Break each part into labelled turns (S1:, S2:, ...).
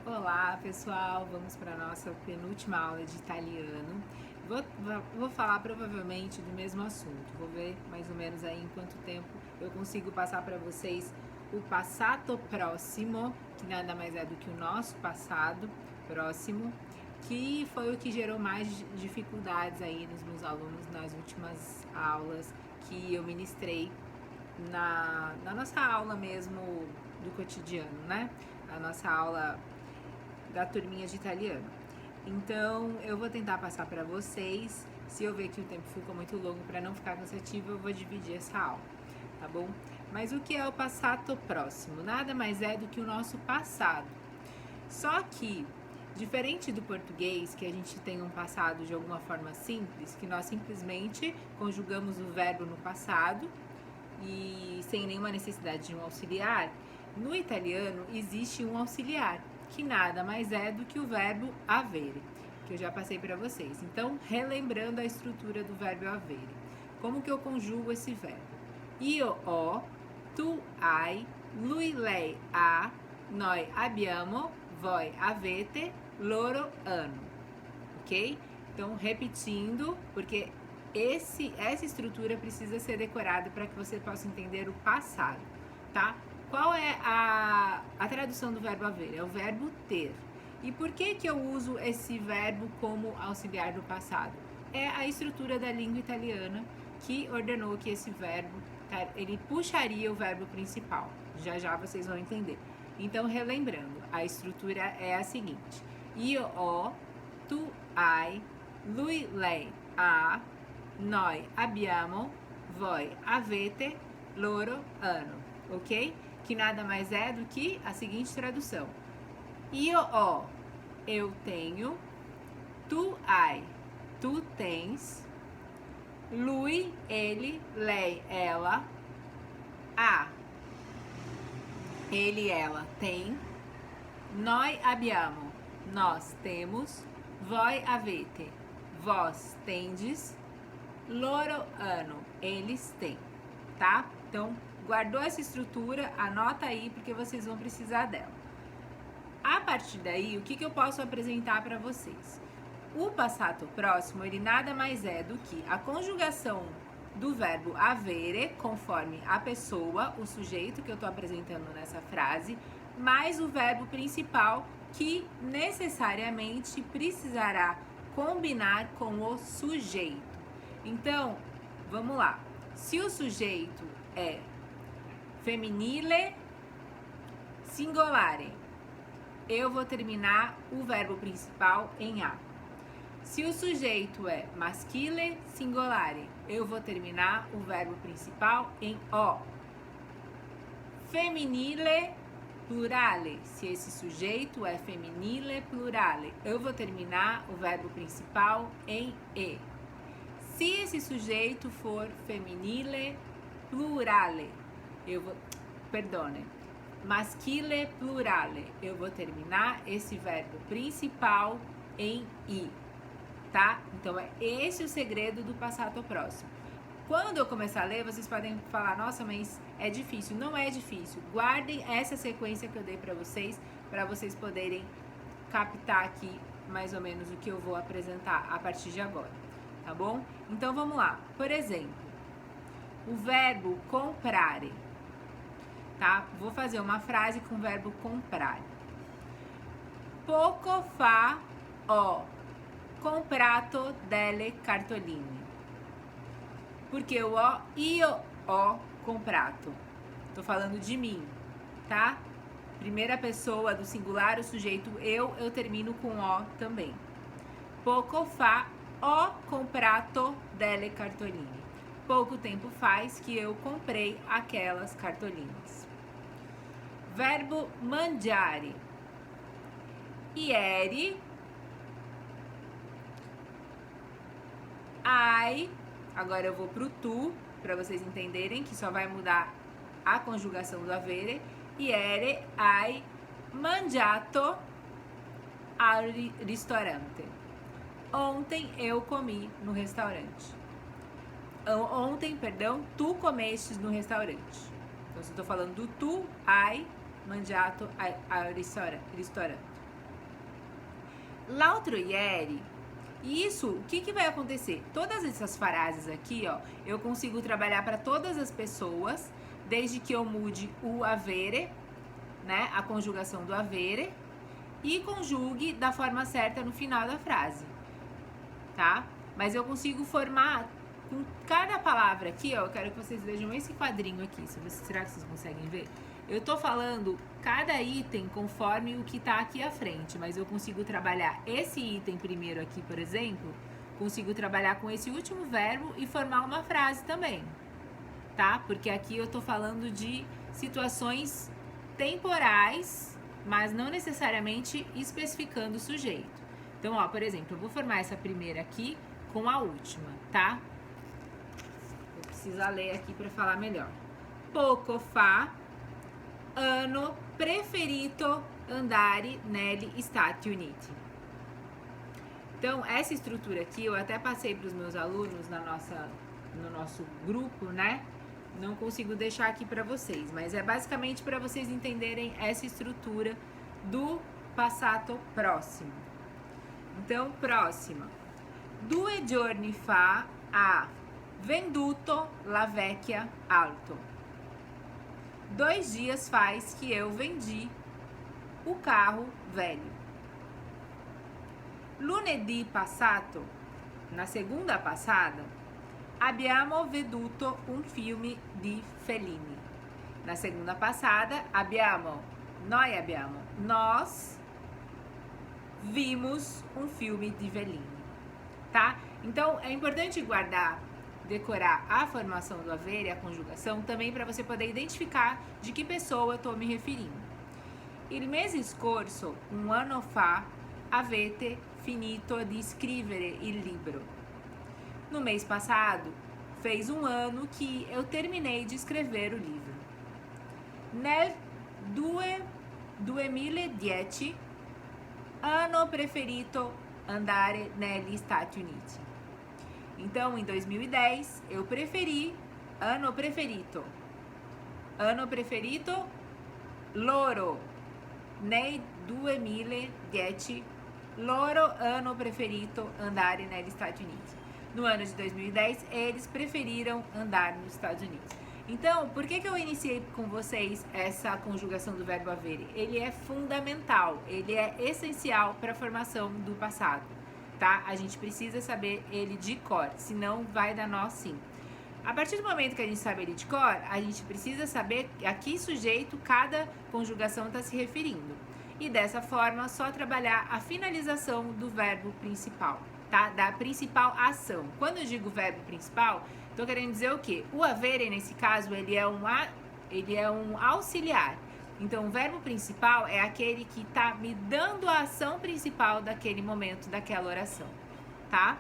S1: Olá pessoal, vamos para a nossa penúltima aula de italiano. Vou falar provavelmente do mesmo assunto, vou ver mais ou menos aí em quanto tempo eu consigo passar para vocês o passato próximo, que nada mais é do que o nosso passado próximo, que foi o que gerou mais dificuldades aí nos meus alunos nas últimas aulas que eu ministrei na nossa aula mesmo do cotidiano, né? A nossa aula da turminha de italiano. Então, eu vou tentar passar para vocês. Se eu ver que o tempo ficou muito longo para não ficar cansativo, eu vou dividir essa aula, tá bom? Mas o que é o passato próximo? Nada mais é do que o nosso passado. Só que, diferente do português, que a gente tem um passado de alguma forma simples, que nós simplesmente conjugamos o verbo no passado e sem nenhuma necessidade de um auxiliar, no italiano existe um auxiliar, que nada mais é do que o verbo avere, que eu já passei para vocês. Então, relembrando a estrutura do verbo avere. Como que eu conjugo esse verbo? Io ho, tu hai, lui lei ha, noi abbiamo, voi avete, loro hanno. Ok? Então, repetindo, porque essa estrutura precisa ser decorada para que você possa entender o passado, tá? Qual é a tradução do verbo haver? É o verbo ter. E por que eu uso esse verbo como auxiliar do passado? É a estrutura da língua italiana que ordenou que esse verbo, ele puxaria o verbo principal. Já já vocês vão entender. Então, relembrando, a estrutura é a seguinte. Io ho, tu hai, lui lei ha, noi abbiamo, voi avete, loro hanno, ok? Que nada mais é do que a seguinte tradução. Io ho, eu tenho, tu hai, tu tens, lui, ele, lei, ela, ha, ele, ela, tem, noi abbiamo, nós temos, voi avete, vós tendes, loro hanno, eles têm, tá? Então, guardou essa estrutura, anota aí porque vocês vão precisar dela. A partir daí, o que eu posso apresentar para vocês? O passato próximo, ele nada mais é do que a conjugação do verbo avere, conforme a pessoa, o sujeito que eu estou apresentando nessa frase, mais o verbo principal que necessariamente precisará combinar com o sujeito. Então, vamos lá. Se o sujeito é femminile singolare, eu vou terminar o verbo principal em A. Se o sujeito é maschile singolare, eu vou terminar o verbo principal em O. Femminile plurale, se esse sujeito é femminile plurale, eu vou terminar o verbo principal em E. Se esse sujeito for femminile plurale, maschile plurale, eu vou terminar esse verbo principal em I, tá? Então, é esse o segredo do passato próximo. Quando eu começar a ler, vocês podem falar, nossa, mas é difícil. Não é difícil. Guardem essa sequência que eu dei para vocês poderem captar aqui mais ou menos o que eu vou apresentar a partir de agora, tá bom? Então, vamos lá. Por exemplo, o verbo comprare, tá? Vou fazer uma frase com o verbo comprare. Poco fa ho comprato delle cartoline. Porque io ho comprato. Tô falando de mim, tá? Primeira pessoa do singular, o sujeito eu termino com o também. Poco fa ho comprato delle cartoline. Pouco tempo faz que eu comprei aquelas cartolinas. Verbo mangiare. Ieri hai, agora eu vou pro tu, para vocês entenderem que só vai mudar a conjugação do avere. Ieri hai mangiato al ristorante. Ontem eu comi no restaurante. Ontem, tu comestes no restaurante. Então, se eu tô falando do tu hai mangiato al ristorante. L'altro ieri. E isso, o que vai acontecer? Todas essas frases aqui, ó, eu consigo trabalhar para todas as pessoas, desde que eu mude o avere, né, a conjugação do avere, e conjugue da forma certa no final da frase, tá? Mas eu consigo formar com cada palavra aqui, ó, eu quero que vocês vejam esse quadrinho aqui, será que vocês conseguem ver? Eu tô falando cada item conforme o que tá aqui à frente, mas eu consigo trabalhar esse item primeiro aqui, por exemplo, consigo trabalhar com esse último verbo e formar uma frase também, tá? Porque aqui eu tô falando de situações temporais, mas não necessariamente especificando o sujeito. Então, ó, por exemplo, eu vou formar essa primeira aqui com a última, tá? Eu preciso ler aqui para falar melhor. Poco fa hanno preferito andare negli Stati Uniti. Então, essa estrutura aqui eu até passei para os meus alunos no nosso grupo, né? Não consigo deixar aqui para vocês, mas é basicamente para vocês entenderem essa estrutura do passato próximo. Então, próxima. 2 giorni fa ha venduto la vecchia auto. 2 dias faz que eu vendi o carro velho. Lunedì passato, na segunda passada, abbiamo veduto un filme di Fellini. Na segunda passada, nós vimos um filme de Fellini, tá? Então, é importante decorar a formação do avere e a conjugação também para você poder identificar de que pessoa eu estou me referindo. Il mese scorso, un anno fa, avete finito di scrivere il libro. No mês passado, fez um ano que eu terminei de escrever o livro. Nel 2010, hanno preferito andare negli Stati Uniti. Então, em 2010, eu preferi, hanno preferito, loro, nel 2010, loro hanno preferito andare negli Stati Uniti. No ano de 2010, eles preferiram andar nos Estados Unidos. Então, por que eu iniciei com vocês essa conjugação do verbo avere? Ele é fundamental, ele é essencial para a formação do passado, tá? A gente precisa saber ele de cor, senão vai dar nó sim. A partir do momento que a gente sabe ele de cor, a gente precisa saber a que sujeito cada conjugação está se referindo. E dessa forma, só trabalhar a finalização do verbo principal, tá? Da principal ação. Quando eu digo verbo principal, estou querendo dizer o quê? O avere, nesse caso, ele é um auxiliar. Então, o verbo principal é aquele que está me dando a ação principal daquele momento, daquela oração, tá?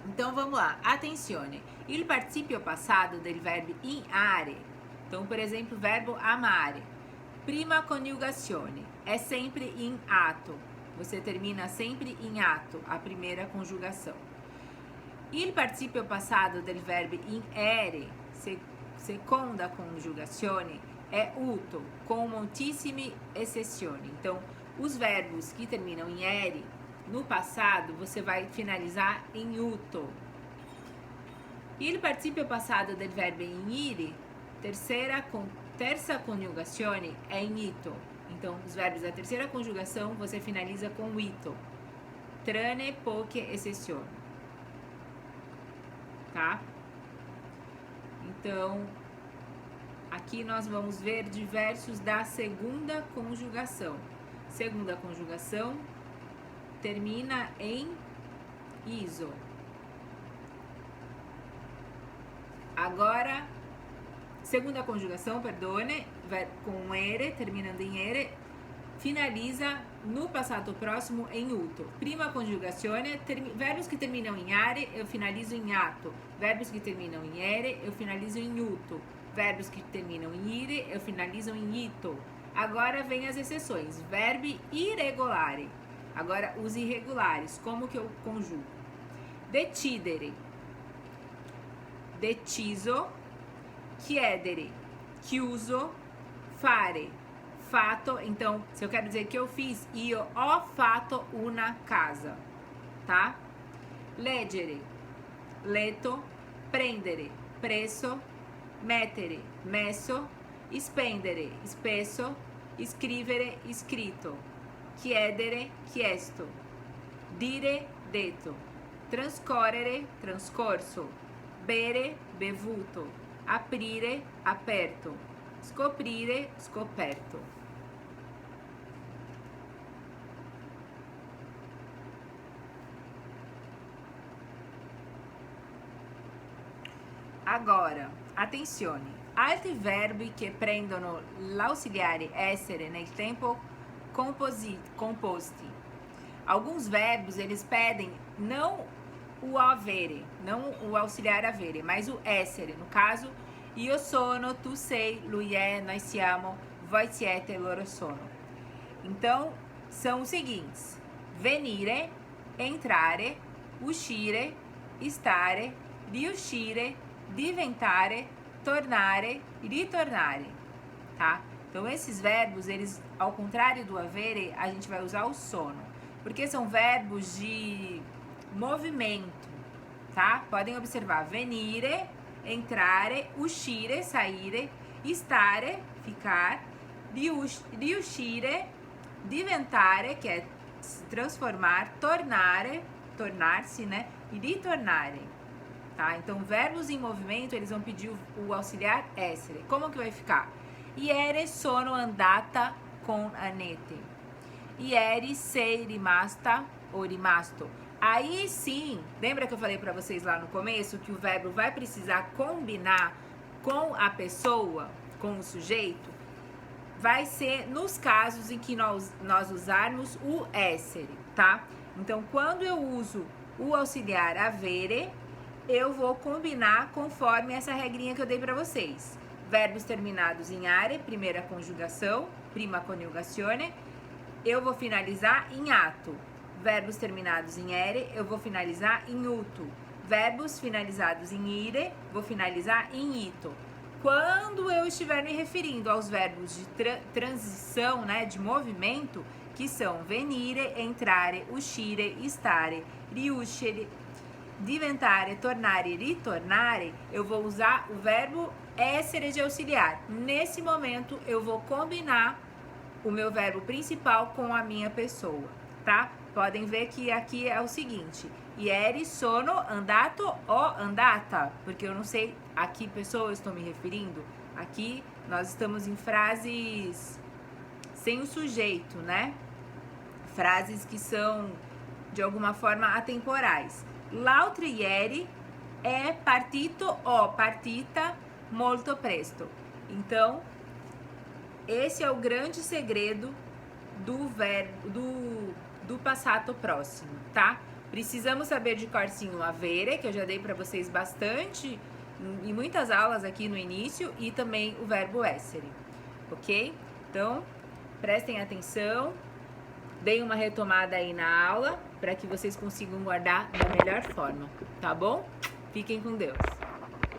S1: Então, vamos lá. Attenzione. Il participio passato del verbo in are. Então, por exemplo, o verbo amare. Prima coniugazione. É sempre em ato. Você termina sempre em ato, a primeira conjugação. Il participio passato del verbo in ere, seconda conjugazione, é uto, com moltissime eccezioni. Então, os verbos que terminam em ere, no passado, você vai finalizar em uto. Il participio passato del verbo in ire, terza conjugazione, é em ito. Então, os verbos da terceira conjugação, você finaliza com ito. Tranne poche eccezioni. Tá? Então, aqui nós vamos ver diversos da segunda conjugação. Segunda conjugação termina em iso. Agora, segunda conjugação, perdone, com ere, terminando em ere, finaliza no passato próximo em uto. Prima conjugazione, verbos que terminam em are, eu finalizo em ato. Verbos que terminam em ere, eu finalizo em uto. Verbos que terminam em ire, eu finalizo em ito. Agora vem as exceções. Verbi irregolare. Agora os irregulares, como que eu conjugo? Decidere. Deciso. Chiedere. Chiuso. Fare. fatto, então, se eu quero dizer que eu fiz, io ho fatto una casa, tá? Leggere, letto, prendere, preso, mettere, messo, spendere, spesso, scrivere, scritto, chiedere, chiesto, dire, detto, trascorrere, trascorso, bere, bevuto, aprire, aperto, scoprire, scoperto. Agora, attenzione, altri verbi che prendono l'ausiliare essere nel tempo composti. Alguns verbos, eles pedem não o avere, não o auxiliar avere, mas o essere. No caso, io sono, tu sei, lui è, nós siamo, voi siete, loro sono. Então, são os seguintes: venire, entrare, uscire, stare, riuscire, diventare, tornare, ritornare, tá? Então, esses verbos, eles, ao contrário do avere, a gente vai usar o sono, porque são verbos de movimento, tá? Podem observar: venire, entrare, uscire, saire, stare, ficar, riuscire, diventare, que é se transformar, tornare, tornar-se, né? E ritornare, tá? Então, verbos em movimento, eles vão pedir o auxiliar essere. Como que vai ficar? Ieri sono andata con Anete. Ieri sei rimasta ou rimasto. Aí sim, lembra que eu falei pra vocês lá no começo que o verbo vai precisar combinar com a pessoa, com o sujeito? Vai ser nos casos em que nós usarmos o essere, tá? Então, quando eu uso o auxiliar avere, eu vou combinar conforme essa regrinha que eu dei pra vocês. Verbos terminados em are, primeira conjugação, prima coniugazione, eu vou finalizar em ato. Verbos terminados em ere, eu vou finalizar em uto. Verbos finalizados em ire, vou finalizar em ito. Quando eu estiver me referindo aos verbos de transição, né, de movimento, que são venire, entrare, uscire, stare, riuscire, diventare, tornare, ritornare, eu vou usar o verbo essere de auxiliar. Nesse momento, eu vou combinar o meu verbo principal com a minha pessoa, tá? Podem ver que aqui é o seguinte: ieri sono andato o andata, porque eu não sei a que pessoa eu estou me referindo. Aqui nós estamos em frases sem o sujeito, né? Frases que são, de alguma forma, atemporais. L'altro ieri è partito o partita molto presto. Então, esse é o grande segredo do verbo do passato próximo, tá? Precisamos saber de cor sim o avere, que eu já dei para vocês bastante em muitas aulas aqui no início, e também o verbo essere, ok? Então, prestem atenção, deem uma retomada aí na aula para que vocês consigam guardar da melhor forma, tá bom? Fiquem com Deus.